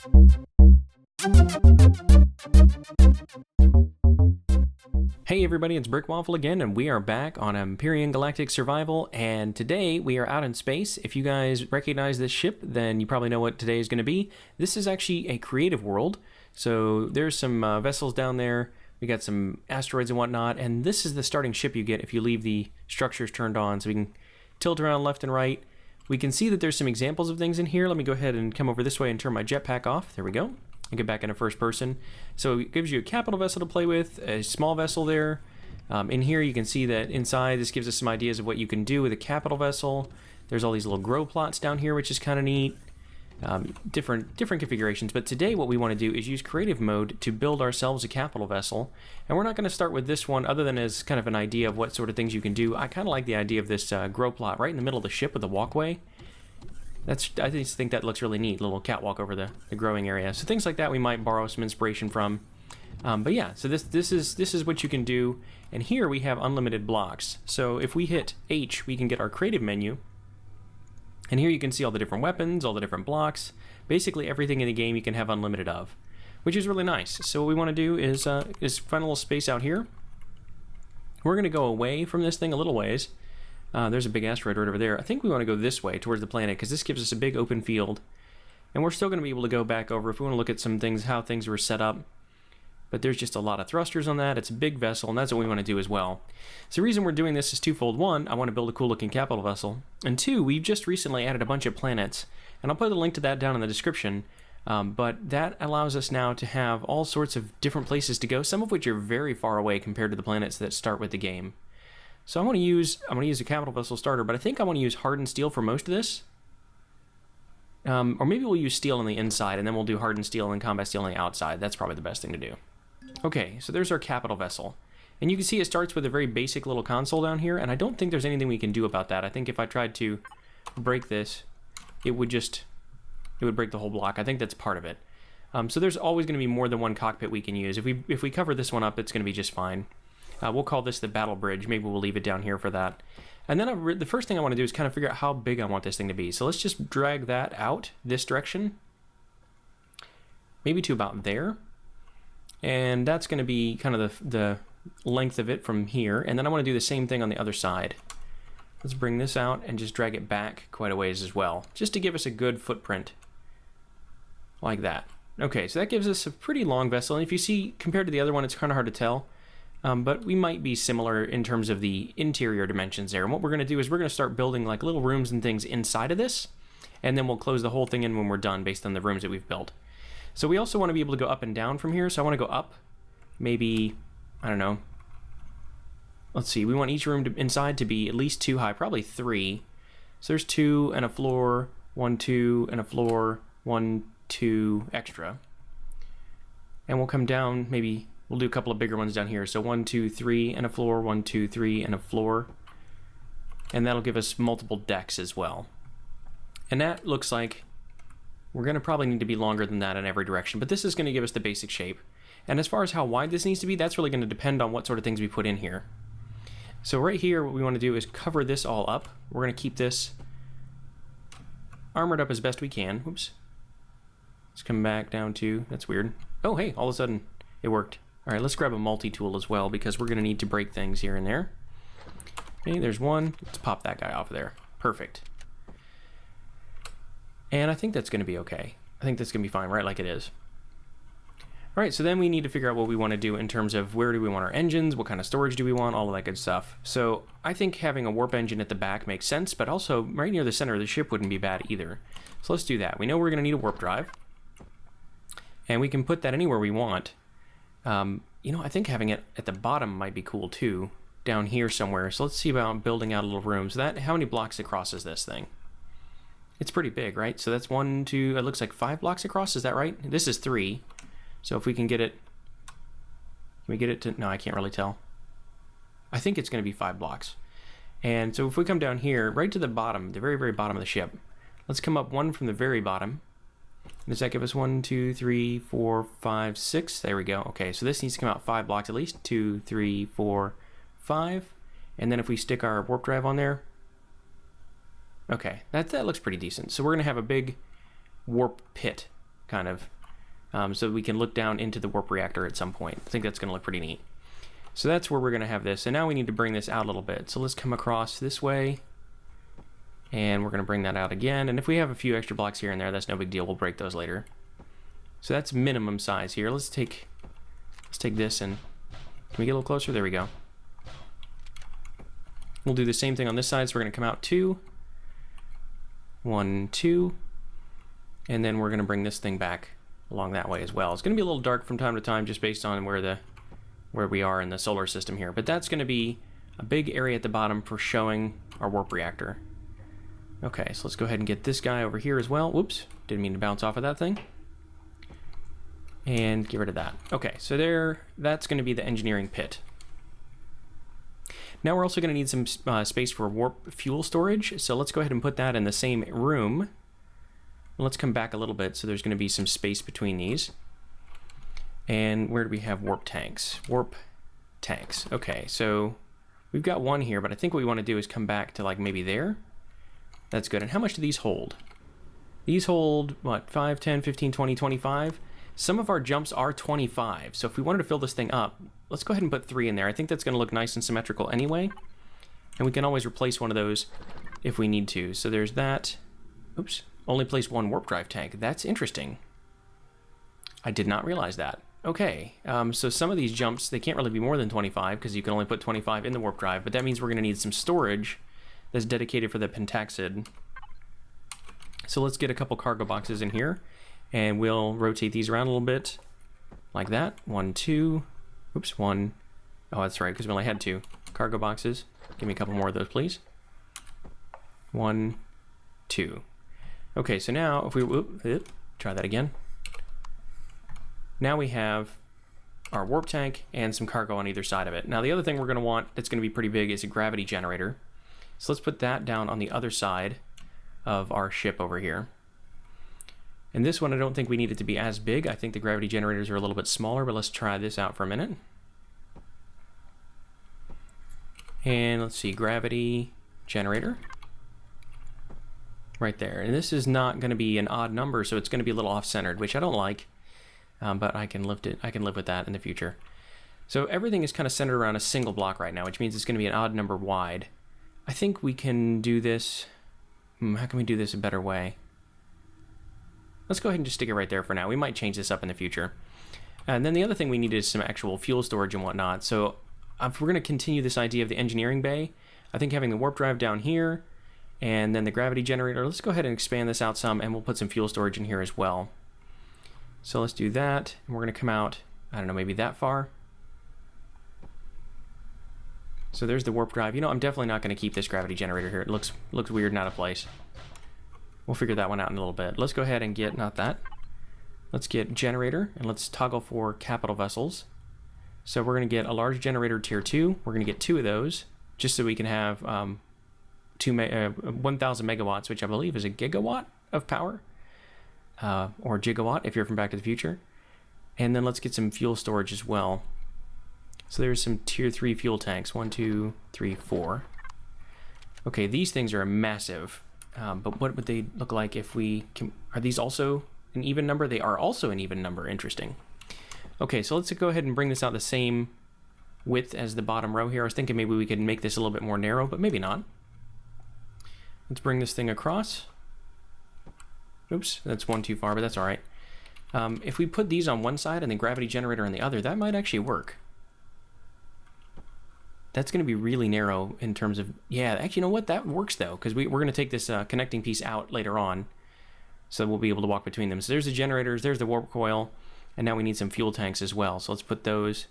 Hey everybody, it's Brickwaffle again, and we are back on Empyrion Galactic Survival, and today we are out in space. If you guys recognize this ship, then you probably know what today is going to be. This is actually a creative world, so there's some vessels down there, we got some asteroids and whatnot, and this is the starting ship you get if you leave the structures turned on, so we can tilt around left and right. We can see that there's some examples of things in here. Let me go ahead and come over this way and turn my jetpack off. There we go. And get back into first person. So it gives you a capital vessel to play with, a small vessel there. In here you can see that inside this gives us some ideas of what you can do with a capital vessel. There's all these little grow plots down here, which is kind of neat. Different configurations, but today what we want to do is use creative mode to build ourselves a capital vessel. And we're not going to start with this one other than as kind of an idea of what sort of things you can do. I kind of like the idea of this grow plot right in the middle of the ship with a walkway. I just think that looks really neat, little catwalk over the growing area. So things like that we might borrow some inspiration from. But yeah, so this is what you can do. And here we have unlimited blocks. So if we hit H, we can get our creative menu. And here you can see all the different weapons, all the different blocks. Basically everything in the game you can have unlimited of, which is really nice. So what we want to do is find a little space out here. We're going to go away from this thing a little ways. There's a big asteroid right over there. I think we want to go this way towards the planet because this gives us a big open field. And we're still going to be able to go back over if we want to look at some things, how things were set up. But there's just a lot of thrusters on that. It's a big vessel, and that's what we want to do as well. So the reason we're doing this is twofold. One, I want to build a cool looking capital vessel. And two, we've just recently added a bunch of planets. And I'll put a link to that down in the description. But that allows us now to have all sorts of different places to go, some of which are very far away compared to the planets that start with the game. So I'm going to use a capital vessel starter, but I think I want to use hardened steel for most of this. Or maybe we'll use steel on the inside, and then we'll do hardened steel and combat steel on the outside. That's probably the best thing to do. Okay, so there's our capital vessel. And you can see it starts with a very basic little console down here, and I don't think there's anything we can do about that. I think if I tried to break this, it would break the whole block. I think that's part of it. So there's always going to be more than one cockpit we can use. If we cover this one up, it's going to be just fine. We'll call this the battle bridge. Maybe we'll leave it down here for that. And then the first thing I want to do is kind of figure out how big I want this thing to be. So let's just drag that out this direction. Maybe to about there. And that's going to be kind of the length of it from here. And then I want to do the same thing on the other side. Let's bring this out and just drag it back quite a ways as well, just to give us a good footprint. Like that. Okay, so that gives us a pretty long vessel. And if you see, compared to the other one, it's kind of hard to tell. But we might be similar in terms of the interior dimensions there. And what we're going to do is we're going to start building like little rooms and things inside of this. And then we'll close the whole thing in when we're done based on the rooms that we've built. So we also want to be able to go up and down from here. So I want to go up, maybe, I don't know. Let's see, we want each room inside to be at least 2 high, probably 3. So there's 2 and a floor, 1, 2, and a floor, 1, 2 extra. And we'll come down, maybe we'll do a couple of bigger ones down here. So 1, 2, 3 and a floor, 1, 2, 3 and a floor. And that'll give us multiple decks as well. And that looks like we're going to probably need to be longer than that in every direction, but this is going to give us the basic shape. And as far as how wide this needs to be, that's really going to depend on what sort of things we put in here. So right here, what we want to do is cover this all up. We're going to keep this armored up as best we can. Oops. Let's come back down to, that's weird. Oh, hey, all of a sudden it worked. All right, let's grab a multi-tool as well because we're going to need to break things here and there. Okay, there's one. Let's pop that guy off of there. Perfect. And I think that's going to be okay. I think that's going to be fine, right like it is. All right, so then we need to figure out what we want to do in terms of where do we want our engines, what kind of storage do we want, all of that good stuff. So I think having a warp engine at the back makes sense, but also right near the center of the ship wouldn't be bad either. So let's do that. We know we're going to need a warp drive. And we can put that anywhere we want. You know, I think having it at the bottom might be cool too, down here somewhere. So let's see about building out a little room. So how many blocks across is this thing? It's pretty big, right? So that's 1, 2, it looks like 5 blocks across, is that right? This is 3. So if we can get it, can we get it to, no, I can't really tell. I think it's going to be 5 blocks. And so if we come down here, right to the bottom, the very, very bottom of the ship, let's come up 1 from the very bottom. Does that give us 1, 2, 3, 4, 5, 6? There we go. Okay, so this needs to come out 5 blocks at least. 2, 3, 4, 5. And then if we stick our warp drive on there, okay, that looks pretty decent. So we're going to have a big warp pit kind of, so we can look down into the warp reactor at some point. I think that's going to look pretty neat. So that's where we're going to have this. And now we need to bring this out a little bit. So let's come across this way. And we're going to bring that out again. And if we have a few extra blocks here and there, that's no big deal. We'll break those later. So that's minimum size here. Let's take this and can we get a little closer? There we go. We'll do the same thing on this side. So we're going to come out 2, 1, 2, and then we're going to bring this thing back along that way as well. It's going to be a little dark from time to time just based on where we are in the solar system here. But that's going to be a big area at the bottom for showing our warp reactor. Okay, so let's go ahead and get this guy over here as well. Whoops, didn't mean to bounce off of that thing. And get rid of that. Okay, so that's going to be the engineering pit. Now we're also going to need some space for warp fuel storage. So let's go ahead and put that in the same room. Let's come back a little bit so there's going to be some space between these. And where do we have warp tanks? Warp tanks. Okay, so we've got one here, but I think what we want to do is come back to like maybe there. That's good. And how much do these hold? These hold, what, 5, 10, 15, 20, 25? Some of our jumps are 25. So if we wanted to fill this thing up, let's go ahead and put 3 in there. I think that's going to look nice and symmetrical anyway. And we can always replace one of those if we need to. So there's that. Oops. Only place 1 warp drive tank. That's interesting. I did not realize that. Okay, so some of these jumps, they can't really be more than 25 because you can only put 25 in the warp drive, but that means we're going to need some storage that's dedicated for the pentaxid. So let's get a couple cargo boxes in here, and we'll rotate these around a little bit, like that. 1, 2, oops, 1. Oh, that's right, because we only had 2 cargo boxes. Give me a couple more of those, please. 1, 2. Okay, so now if we try that again. Now we have our warp tank and some cargo on either side of it. Now the other thing we're going to want that's going to be pretty big is a gravity generator. So let's put that down on the other side of our ship over here. And this one I don't think we need it to be as big. I think the gravity generators are a little bit smaller, but let's try this out for a minute. And let's see, gravity generator. Right there. And this is not going to be an odd number, so it's going to be a little off-centered, which I don't like. But I can live with that in the future. So everything is kind of centered around a single block right now, which means it's going to be an odd number wide. I think we can do this. How can we do this a better way? Let's go ahead and just stick it right there for now. We might change this up in the future. And then the other thing we need is some actual fuel storage and whatnot. So if we're going to continue this idea of the engineering bay, I think having the warp drive down here and then the gravity generator, let's go ahead and expand this out some, and we'll put some fuel storage in here as well. So let's do that, and we're going to come out, I don't know, maybe that far. So there's the warp drive. You know, I'm definitely not going to keep this gravity generator here. It looks weird and out of place. We'll figure that one out in a little bit. Let's go ahead and get, not that. Let's get generator, and let's toggle for capital vessels. So we're going to get a large generator tier 2. We're going to get 2 of those, just so we can have 1,000 megawatts, which I believe is a gigawatt of power. Or gigawatt if you're from Back to the Future. And then let's get some fuel storage as well. So there's some tier 3 fuel tanks. 1, 2, 3, 4. Okay, these things are massive. But what would they look like if we can... Are these also an even number? They are also an even number. Interesting. Okay, so let's go ahead and bring this out the same width as the bottom row here. I was thinking maybe we could make this a little bit more narrow, but maybe not. Let's bring this thing across. Oops, that's one too far, but that's all right. If we put these on one side and the gravity generator on the other, that might actually work. That's going to be really narrow in terms of... Yeah, actually, you know what? That works, though, because we're going to take this connecting piece out later on, so we'll be able to walk between them. So there's the generators, there's the warp coil, and now we need some fuel tanks as well. So let's put those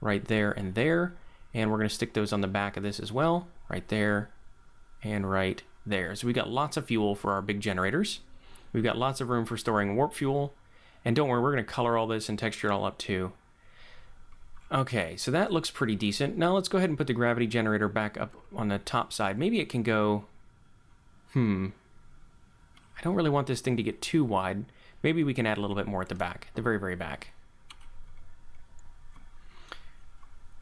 right there, and we're going to stick those on the back of this as well, right there, and right there. So we got lots of fuel for our big generators. We've got lots of room for storing warp fuel. And don't worry, we're going to color all this and texture it all up too. Okay, so that looks pretty decent. Now let's go ahead and put the gravity generator back up on the top side. Maybe it can go... I don't really want this thing to get too wide. Maybe we can add a little bit more at the back, the very, very back.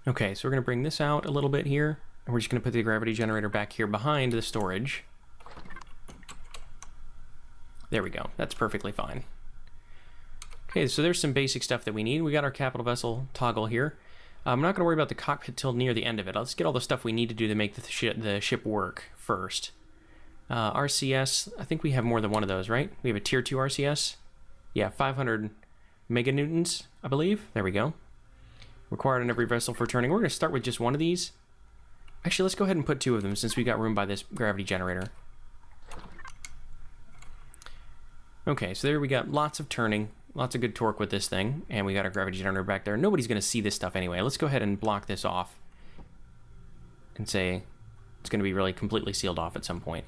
Okay, so we're going to bring this out a little bit here. And we're just going to put the gravity generator back here behind the storage. There we go. That's perfectly fine. Okay, so there's some basic stuff that we need. We got our capital vessel toggle here. I'm not going to worry about the cockpit till near the end of it. Let's get all the stuff we need to do to make the ship work first. RCS, I think we have more than one of those, right? We have a tier 2 RCS. Yeah, 500 meganewtons, I believe. There we go. Required on every vessel for turning. We're going to start with just one of these. Actually, let's go ahead and put 2 of them since we got room by this gravity generator. Okay, so there we got lots of turning, lots of good torque with this thing, and we got our gravity generator back there. Nobody's going to see this stuff anyway. Let's go ahead and block this off and say it's going to be really completely sealed off at some point.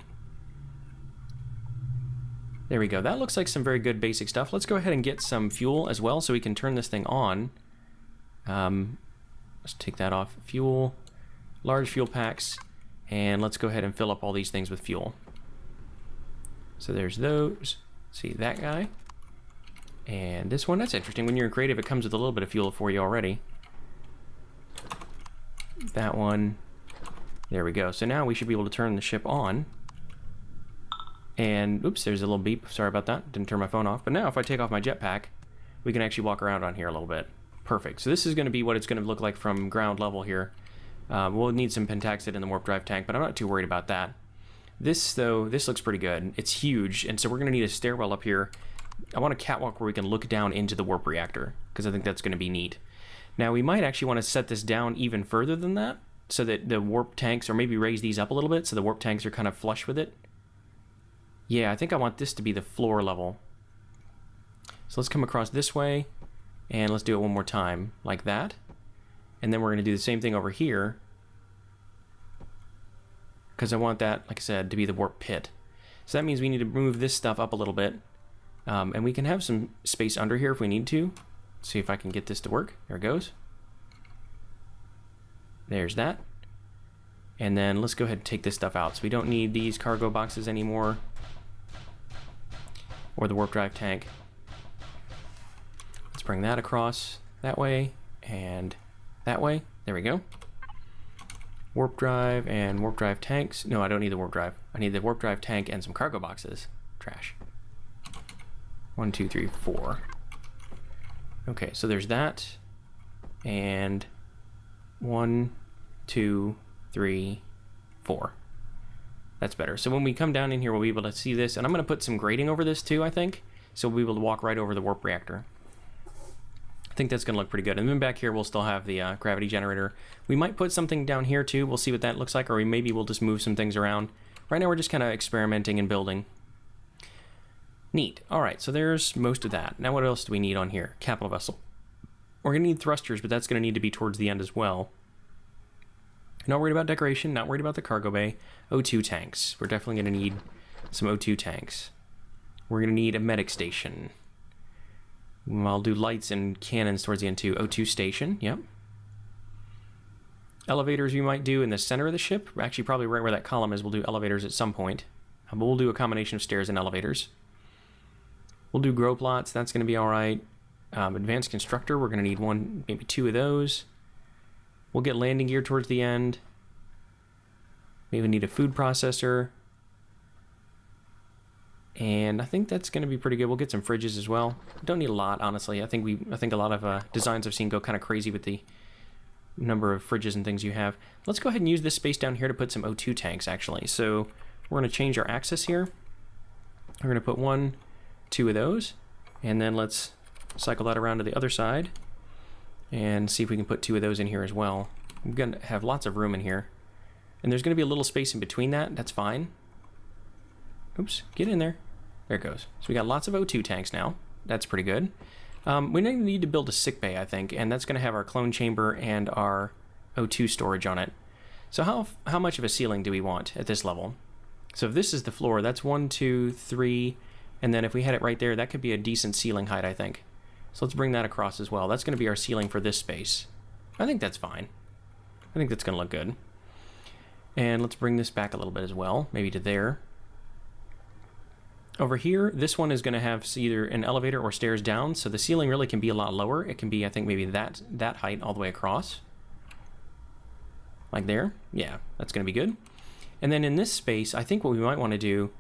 There we go. That looks like some very good basic stuff. Let's go ahead and get some fuel as well so we can turn this thing on. Let's take that off. Fuel, large fuel packs, and let's go ahead and fill up all these things with fuel. So there's those. See that guy. And this one, that's interesting. When you're in creative, it comes with a little bit of fuel for you already. That one. There we go. So now we should be able to turn the ship on. And, oops, there's a little beep. Sorry about that. Didn't turn my phone off. But now if I take off my jetpack, we can actually walk around on here a little bit. Perfect. So this is going to be what it's going to look like from ground level here. We'll need some pentaxid in the warp drive tank, but I'm not too worried about that. This, though, this looks pretty good. It's huge, and so we're going to need a stairwell up here. I want a catwalk where we can look down into the warp reactor, because I think that's going to be neat. Now, we might actually want to set this down even further than that, so that the warp tanks, or maybe raise these up a little bit, so the warp tanks are kind of flush with it. Yeah, I think I want this to be the floor level. So let's come across this way, and let's do it one more time, like that. And then we're going to do the same thing over here, because I want that, like I said, to be the warp pit. So that means we need to move this stuff up a little bit. And we can have some space under here if we need to. Let's see if I can get this to work. There it goes. There's that. And then let's go ahead and take this stuff out. So we don't need these cargo boxes anymore. Or the warp drive tank. Let's bring that across that way and that way. There we go. Warp drive and warp drive tanks. No, I don't need the warp drive. I need the warp drive tank and some cargo boxes. Trash. 1, 2, 3, 4. Okay, so there's that. And 1, 2, 3, 4. That's better. So when we come down in here, we'll be able to see this. And I'm going to put some grating over this too, I think. So we'll be able to walk right over the warp reactor. I think that's going to look pretty good. And then back here, we'll still have the gravity generator. We might put something down here too. We'll see what that looks like. Or maybe we'll just move some things around. Right now, we're just kind of experimenting and building. Neat. All right, so there's most of that. Now what else do we need on here? Capital vessel. We're going to need thrusters, but that's going to need to be towards the end as well. Not worried about decoration, not worried about the cargo bay. O2 tanks. We're definitely going to need some O2 tanks. We're going to need a medic station. I'll do lights and cannons towards the end too. O2 station, yep. Elevators we might do in the center of the ship. Actually, probably right where that column is, we'll do elevators at some point. But we'll do a combination of stairs and elevators. We'll do grow plots, that's going to be all right. Advanced constructor, we're going to need 1, maybe 2 of those. We'll get landing gear towards the end. Maybe need a food processor. And I think that's going to be pretty good. We'll get some fridges as well. Don't need a lot, honestly. I think a lot of designs I've seen go kind of crazy with the number of fridges and things you have. Let's go ahead and use this space down here to put some O2 tanks, actually. So we're going to change our axis here. We're going to put 1, 2 of those, and then let's cycle that around to the other side and see if we can put 2 of those in here as well. I'm going to have lots of room in here, and there's going to be a little space in between that. That's fine. Oops, get in there. There it goes. So we got lots of O2 tanks now. That's pretty good. We need to build a sick bay, I think, and that's going to have our clone chamber and our O2 storage on it. So how much of a ceiling do we want at this level? So if this is the floor, that's 1, 2, 3, and then if we had it right there, that could be a decent ceiling height, I think. So let's bring that across as well. That's going to be our ceiling for this space. I think that's fine. I think that's going to look good. And let's bring this back a little bit as well, maybe to there. Over here, this one is going to have either an elevator or stairs down, so the ceiling really can be a lot lower. It can be, I think, maybe that height all the way across. Like there. Yeah, that's going to be good. And then in this space, I think what we might want to do...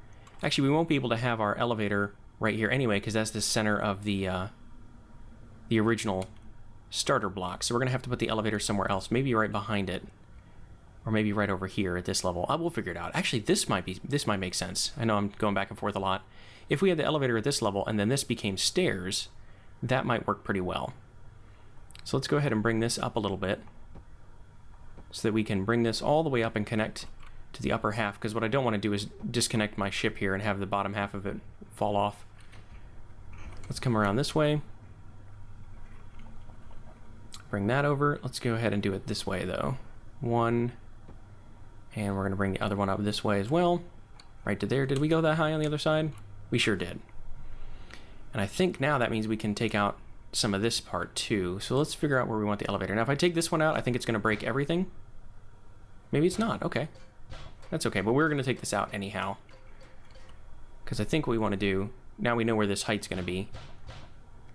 Actually, we won't be able to have our elevator right here anyway, because that's the center of the the original starter block. So we're going to have to put the elevator somewhere else, maybe right behind it, or maybe right over here at this level. We'll figure it out. Actually, this might make sense. I know I'm going back and forth a lot. If we had the elevator at this level and then this became stairs, that might work pretty well. So let's go ahead and bring this up a little bit so that we can bring this all the way up and connect to the upper half, because what I don't want to do is disconnect my ship here and have the bottom half of it fall off. Let's come around this way. Bring that over. Let's go ahead and do it this way though. One, and we're going to bring the other one up this way as well. Right to there. Did we go that high on the other side? We sure did. And I think now that means we can take out some of this part too. So let's figure out where we want the elevator. Now if I take this one out, I think it's going to break everything. Maybe it's not. Okay. That's okay, but we're going to take this out anyhow. Because I think what we want to do, now we know where this height's going to be.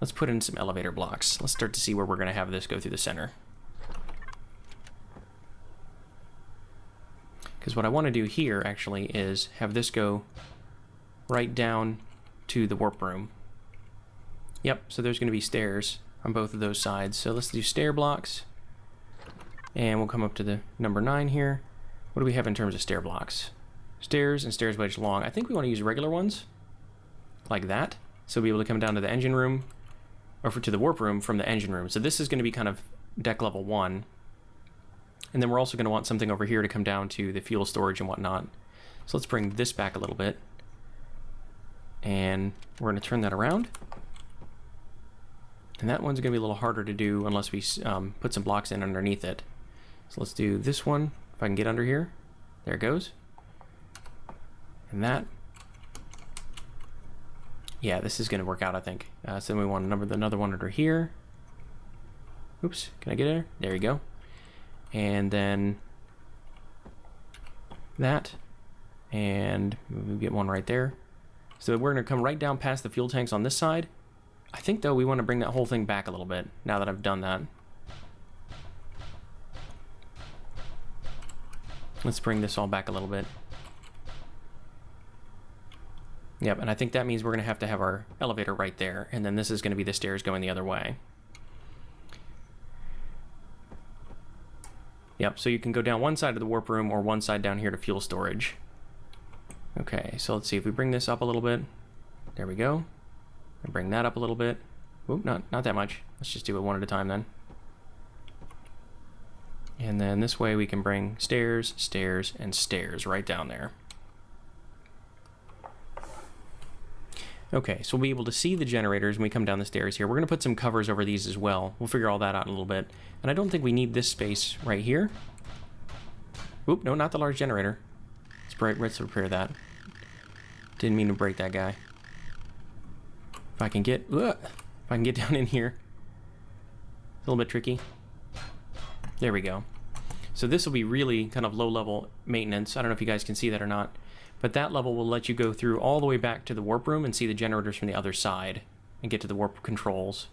Let's put in some elevator blocks. Let's start to see where we're going to have this go through the center. Because what I want to do here, actually, is have this go right down to the warp room. Yep, so there's going to be stairs on both of those sides. So let's do stair blocks. And we'll come up to the number 9 here. What do we have in terms of stair blocks? Stairs and stairs wedged long. I think we want to use regular ones, like that. So we'll be able to come down to the engine room, or to the warp room from the engine room. So this is going to be kind of deck level 1. And then we're also going to want something over here to come down to the fuel storage and whatnot. So let's bring this back a little bit. And we're going to turn that around. And that one's going to be a little harder to do unless we put some blocks in underneath it. So let's do this one. If I can get under here. There it goes. And that. Yeah, this is going to work out, I think. So then we want another one under here. Oops, can I get there? There you go. And then that. And we get one right there. So we're going to come right down past the fuel tanks on this side. I think, though, we want to bring that whole thing back a little bit now that I've done that. Let's bring this all back a little bit. Yep, and I think that means we're going to have our elevator right there, and then this is going to be the stairs going the other way. Yep, so you can go down one side of the warp room or one side down here to fuel storage. Okay, so let's see if we bring this up a little bit. There we go. And bring that up a little bit. Oop, not that much. Let's just do it one at a time then. And then this way we can bring stairs, stairs, and stairs right down there. Okay, so we'll be able to see the generators when we come down the stairs here. We're going to put some covers over these as well. We'll figure all that out in a little bit. And I don't think we need this space right here. Oop, no, not the large generator. Let's repair that. Didn't mean to break that guy. If I can get down in here. It's a little bit tricky. There we go. So this will be really kind of low-level maintenance. I don't know if you guys can see that or not. But that level will let you go through all the way back to the warp room and see the generators from the other side and get to the warp controls.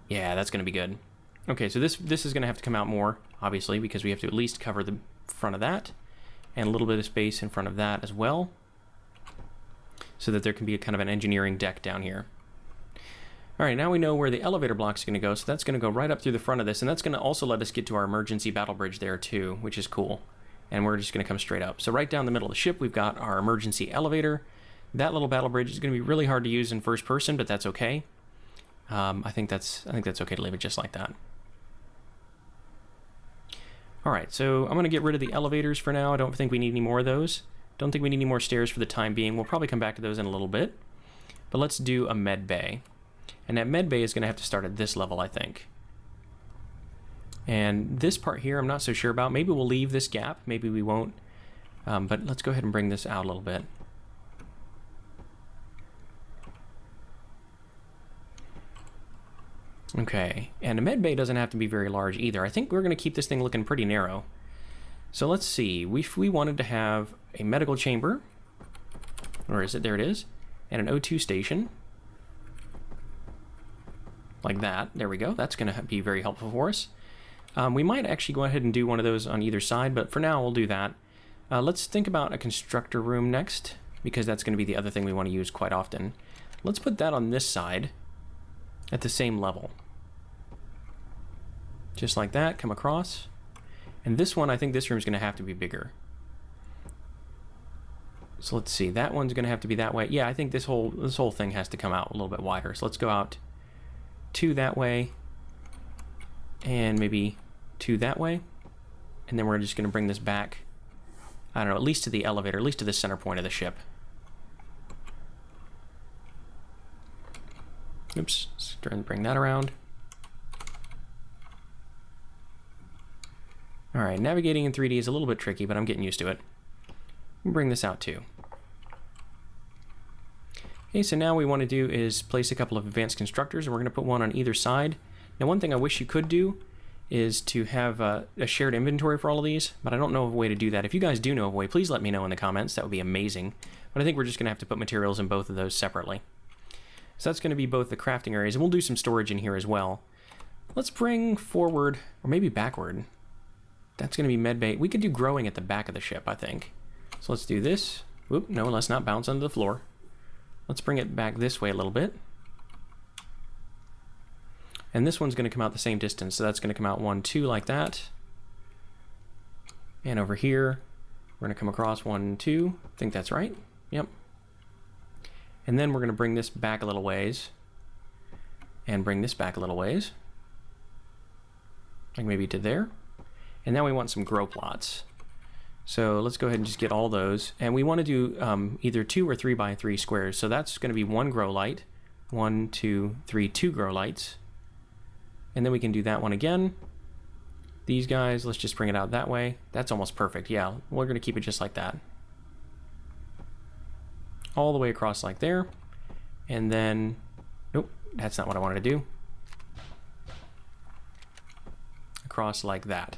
Yeah, that's going to be good. Okay, so this is going to have to come out more, obviously, because we have to at least cover the front of that and a little bit of space in front of that as well, so that there can be a kind of an engineering deck down here. All right, now we know where the elevator block is going to go, so that's going to go right up through the front of this, and that's going to also let us get to our emergency battle bridge there too, which is cool. And we're just going to come straight up. So right down the middle of the ship, we've got our emergency elevator. That little battle bridge is going to be really hard to use in first person, but that's okay. I think that's okay to leave it just like that. All right, so I'm going to get rid of the elevators for now. I don't think we need any more of those. Don't think we need any more stairs for the time being. We'll probably come back to those in a little bit. But let's do a med bay. And that med bay is going to have to start at this level, I think. And this part here, I'm not so sure about. Maybe we'll leave this gap. Maybe we won't. But let's go ahead and bring this out a little bit. Okay, and a med bay doesn't have to be very large either. I think we're going to keep this thing looking pretty narrow. So let's see. If we wanted to have a medical chamber, or is it? There it is. And an O2 station. Like that. There we go. That's going to be very helpful for us. We might actually go ahead and do one of those on either side, but for now we'll do that. Let's think about a constructor room next, because that's going to be the other thing we want to use quite often. Let's put that on this side. at the same level. Just like that, come across. And this one, I think this room's going to have to be bigger. So let's see, that one's going to have to be that way. Yeah, I think this whole thing has to come out a little bit wider. So let's go out 2 that way, and maybe 2 that way. And then we're just going to bring this back, I don't know, at least to the elevator, at least to the center point of the ship. Oops, let's try and bring that around. Alright, navigating in 3D is a little bit tricky, but I'm getting used to it. Bring this out too. Okay, so now what we want to do is place a couple of advanced constructors, and we're going to put one on either side. Now, one thing I wish you could do is to have a shared inventory for all of these, but I don't know of a way to do that. If you guys do know of a way, please let me know in the comments. That would be amazing. But I think we're just going to have to put materials in both of those separately. So that's going to be both the crafting areas, and we'll do some storage in here as well. Let's bring forward, or maybe backward. That's going to be medbay. We could do growing at the back of the ship, I think. So let's do this. Whoop, no, let's not bounce onto the floor. Let's bring it back this way a little bit. And this one's going to come out the same distance, so that's going to come out 1, 2 like that. And over here, we're going to come across 1, 2. I think that's right. Yep. And then we're going to bring this back a little ways. And bring this back a little ways. Like maybe to there. And now we want some grow plots. So let's go ahead and just get all those. And we want to do either 2 or 3 by 3 squares. So that's going to be 1 grow light. 1, 2, 3, 2 grow lights. And then we can do that one again. These guys, let's just bring it out that way. That's almost perfect. Yeah, we're going to keep it just like that. All the way across like there. And then, nope, that's not what I wanted to do. Across like that.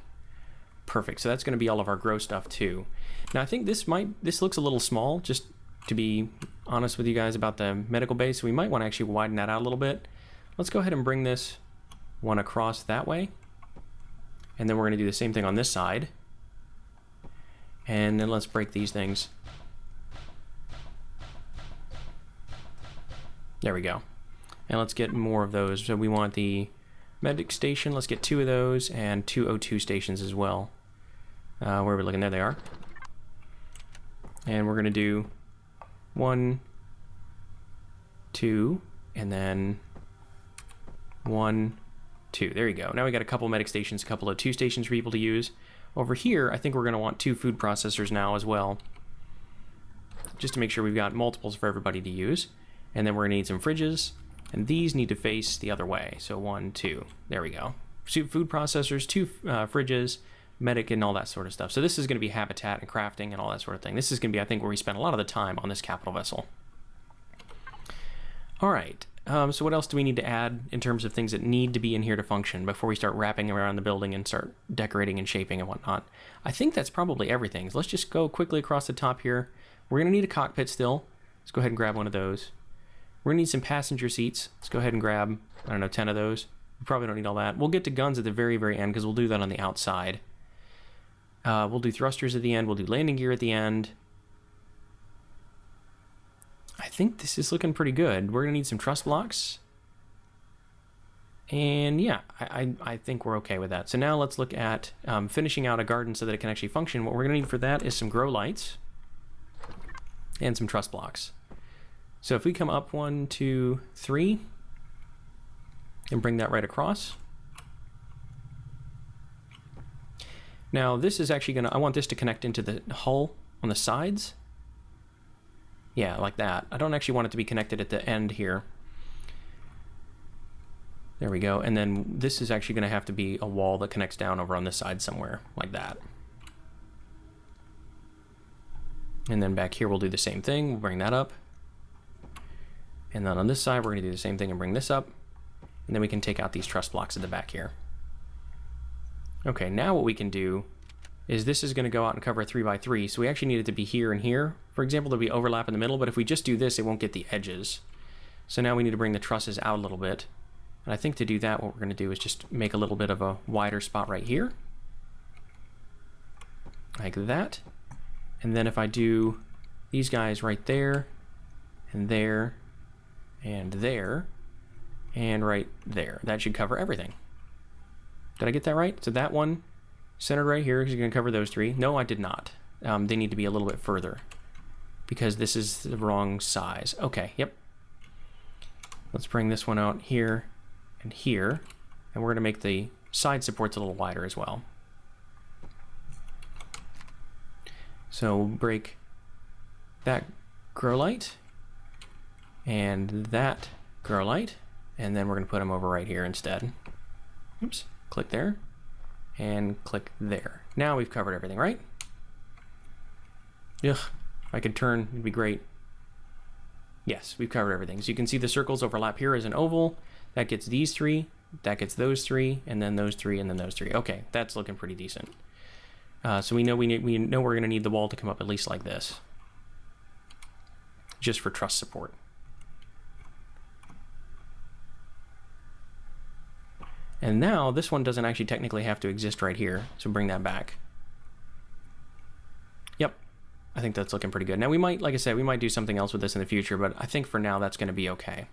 Perfect. So that's going to be all of our grow stuff too. Now I think this looks a little small, just to be honest with you guys about the medical base. So we might want to actually widen that out a little bit. Let's go ahead and bring this one across that way. And then we're going to do the same thing on this side. And then let's break these things. There we go. And let's get more of those. So we want the medic station. Let's get 2 of those and 2 O2 stations as well. Where are we looking? There they are. And we're going to do 1, 2, and then 1, 2. There you go. Now we got a couple medic stations, a couple of O2 stations for people to use. Over here, I think we're going to want 2 food processors now as well, just to make sure we've got multiples for everybody to use. And then we're going to need some fridges, and these need to face the other way. So 1, 2. There we go. Food processors, 2 fridges, medic, and all that sort of stuff. So this is going to be habitat and crafting and all that sort of thing. This is going to be, I think, where we spend a lot of the time on this capital vessel. All right. So what else do we need to add in terms of things that need to be in here to function before we start wrapping around the building and start decorating and shaping and whatnot? I think that's probably everything. So let's just go quickly across the top here. We're going to need a cockpit still. Let's go ahead and grab one of those. We're going to need some passenger seats. Let's go ahead and grab, I don't know, 10 of those. We probably don't need all that. We'll get to guns at the very, very end because we'll do that on the outside. We'll do thrusters at the end. We'll do landing gear at the end. I think this is looking pretty good. We're going to need some truss blocks. And yeah, I think we're okay with that. So now let's look at finishing out a garden so that it can actually function. What we're going to need for that is some grow lights and some truss blocks. So if we come up 1, 2, 3, and bring that right across. Now this is actually I want this to connect into the hull on the sides. Yeah, like that. I don't actually want it to be connected at the end here. There we go. And then this is actually going to have to be a wall that connects down over on this side somewhere, like that. And then back here we'll do the same thing. We'll bring that up. And then on this side we're going to do the same thing and bring this up. And then we can take out these truss blocks at the back here. Okay, now what we can do is this is going to go out and cover a 3 by 3, so we actually need it to be here and here. For example, there'll be overlap in the middle, but if we just do this, it won't get the edges. So now we need to bring the trusses out a little bit. And I think to do that, what we're going to do is just make a little bit of a wider spot right here. Like that. And then if I do these guys right there, and there, and there, and right there. That should cover everything. Did I get that right? So that one centered right here is going to cover those 3. No, I did not. They need to be a little bit further because this is the wrong size. Okay, yep. Let's bring this one out here and here, and we're going to make the side supports a little wider as well. So we'll break that grow light and that grow light, and then we're going to put them over right here instead. Oops, click there and click there. Now we've covered everything, right? Ugh, if I could turn, it'd be great. Yes, we've covered everything. So you can see the circles overlap here as an oval. That gets these 3, that gets those 3, and then those 3, and then those 3. Okay, that's looking pretty decent. So we know we're going to need the wall to come up at least like this, just for truss support. And now this one doesn't actually technically have to exist right here, so bring that back. Yep, I think that's looking pretty good. Now we might, like I said, we might do something else with this in the future, but I think for now that's going to be okay.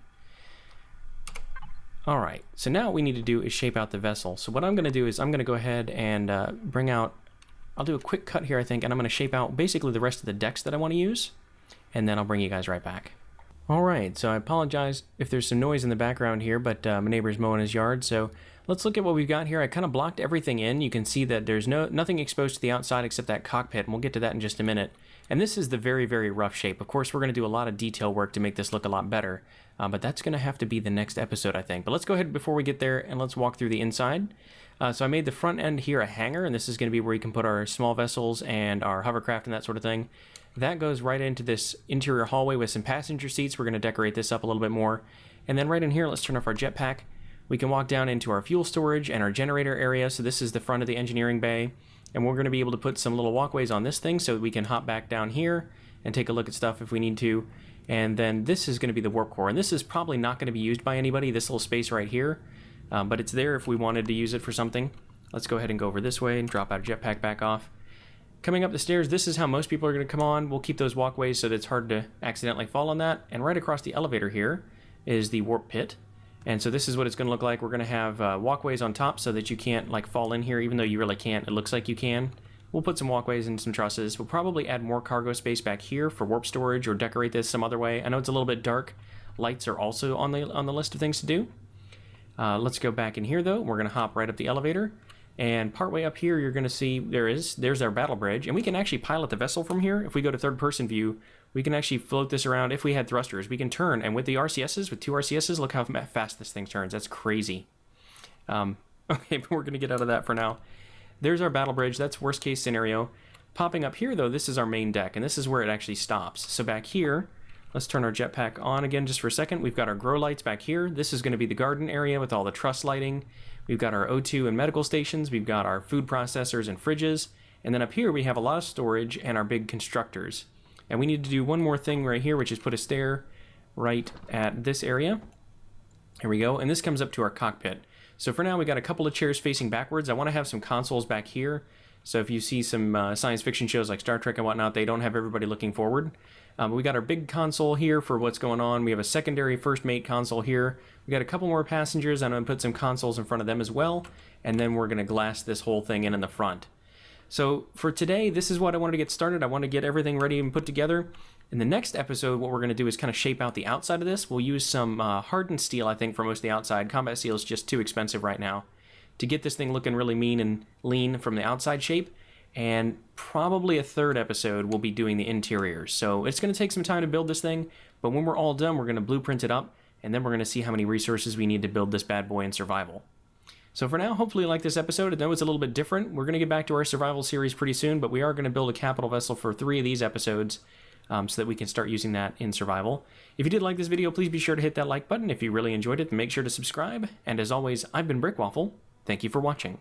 All right, so now what we need to do is shape out the vessel. So what I'm going to do is I'm going to go ahead and bring out, I'll do a quick cut here, I think, and I'm going to shape out basically the rest of the decks that I want to use, and then I'll bring you guys right back. All right, so I apologize if there's some noise in the background here, but my neighbor's mowing his yard, so let's look at what we've got here. I kind of blocked everything in. You can see that there's nothing exposed to the outside except that cockpit, and we'll get to that in just a minute. And this is the very, very rough shape. Of course, we're going to do a lot of detail work to make this look a lot better, but that's going to have to be the next episode, I think. But let's go ahead before we get there, and let's walk through the inside. So I made the front end here a hangar, and this is going to be where you can put our small vessels and our hovercraft and that sort of thing. That goes right into this interior hallway with some passenger seats. We're going to decorate this up a little bit more. And then right in here, let's turn off our jetpack. We can walk down into our fuel storage and our generator area. So this is the front of the engineering bay. And we're going to be able to put some little walkways on this thing so that we can hop back down here and take a look at stuff if we need to. And then this is going to be the warp core. And this is probably not going to be used by anybody, this little space right here. But it's there if we wanted to use it for something. Let's go ahead and go over this way and drop our jetpack back off. Coming up the stairs, this is how most people are going to come on. We'll keep those walkways so that it's hard to accidentally fall on that. And right across the elevator here is the warp pit. And so this is what it's going to look like. We're going to have walkways on top so that you can't like fall in here, even though you really can't. It looks like you can. We'll put some walkways and some trusses. We'll probably add more cargo space back here for warp storage or decorate this some other way. I know it's a little bit dark. Lights are also on the list of things to do. Let's go back in here though. We're going to hop right up the elevator. And partway up here, you're going to see there's our battle bridge. And we can actually pilot the vessel from here. If we go to third-person view, we can actually float this around. If we had thrusters, we can turn. And with the RCSs, with 2 RCSs, look how fast this thing turns. That's crazy. Okay, but we're going to get out of that for now. There's our battle bridge. That's worst-case scenario. Popping up here, though, this is our main deck. And this is where it actually stops. So back here, let's turn our jetpack on again just for a second. We've got our grow lights back here. This is going to be the garden area with all the truss lighting. We've got our O2 and medical stations. We've got our food processors and fridges. And then up here we have a lot of storage and our big constructors. And we need to do one more thing right here, which is put a stair right at this area. Here we go. And this comes up to our cockpit. So for now we got a couple of chairs facing backwards. I want to have some consoles back here. So if you see some science fiction shows like Star Trek and whatnot, they don't have everybody looking forward. We got our big console here for what's going on. We have a secondary first mate console here. We got a couple more passengers. I'm going to put some consoles in front of them as well. And then we're going to glass this whole thing in the front. So for today, this is what I wanted to get started. I want to get everything ready and put together. In the next episode, what we're going to do is kind of shape out the outside of this. We'll use some hardened steel, I think, for most of the outside. Combat steel is just too expensive right now to get this thing looking really mean and lean from the outside shape. And probably a third episode we'll be doing the interiors. So it's going to take some time to build this thing, but when we're all done, we're going to blueprint it up, and then we're going to see how many resources we need to build this bad boy in survival. So for now, hopefully you like this episode. I know it's a little bit different. We're going to get back to our survival series pretty soon, but we are going to build a capital vessel for 3 of these episodes so that we can start using that in survival. If you did like this video, please be sure to hit that like button. If you really enjoyed it, make sure to subscribe. And as always, I've been Brickwaffle. Thank you for watching.